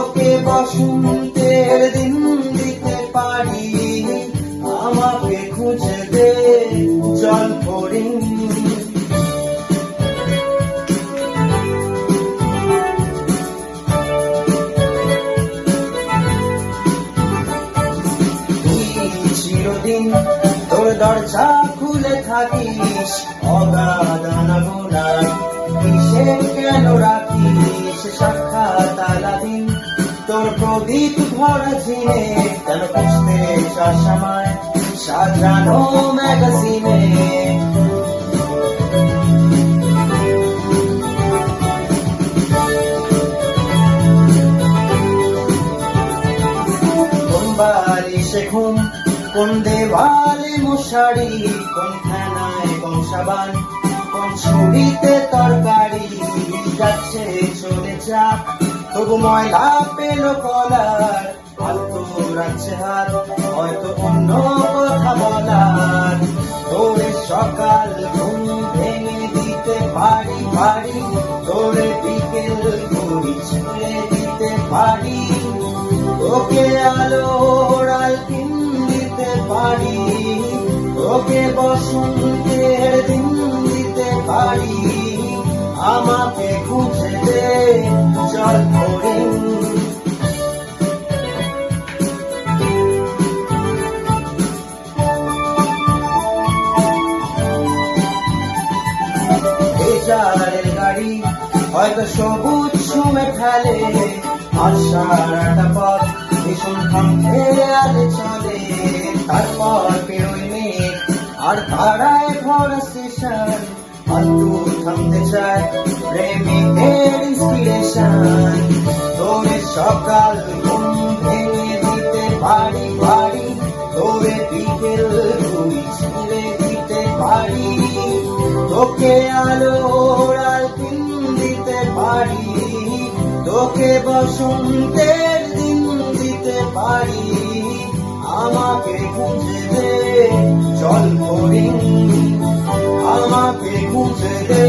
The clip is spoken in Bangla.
তোকে বসন্তের দিন দিতে পারি, আমাকে খুঁজে দে জল পড়ি। চিরদিন তোর দরজা খুলে থাকিস, অগাধ অনাগোনায় কিসে কেন রাখিস সাক্ষাৎ আলাদিন। তোর প্রদীপ ভরা ঝিনে কেন খুঁজতে শাসামায় সাজানো ম্যাগাজিনে। কোন বালিশে ঘুম, কোন দেওয়ালে মশারি, কোন খানায় কোন সাবান, কোন ছুরিতে তরকারি। যাচ্ছে চলে যাক তবু ময়লা পেল কলার, ফালতু রাখছে হাত হয়তো অন্য কথা বলার। তোরে সকাল ঘুম ভেঙে দিতে পারি পারি, তোরে বিকেল ঘুরি ছুঁয়ে দিতে পারি। তোকে আলোর আলপিন দিতে পারি, তোকে বসন্তের দিন দিতে পারি, আমাকে খুঁজে দে জল পড়ি। ভেজালের গাড়ি হয়তো সবুজ সুমে ফেলে, আর সারাটা পথ ভীষণ খেয়ালে চলে। তারপর পেরোয় মেঘ আর তারায় ভরা স্টেশন, ফালতু থামতে চায় প্রেমিকের ইন্সপিরেশন। তোরে সকাল ঘুম ভেঙে দিতে পারি পারি, তোরে বিকেল ঘুরি ছিঁড়ে দিতে পারি। তোকে আলোর আলপিন দিতে পারি, তোকে বসন্তের দিন দিতে পারি, আমাকে খুঁজে দে জল পড়ি, আমাকে খুঁজে দে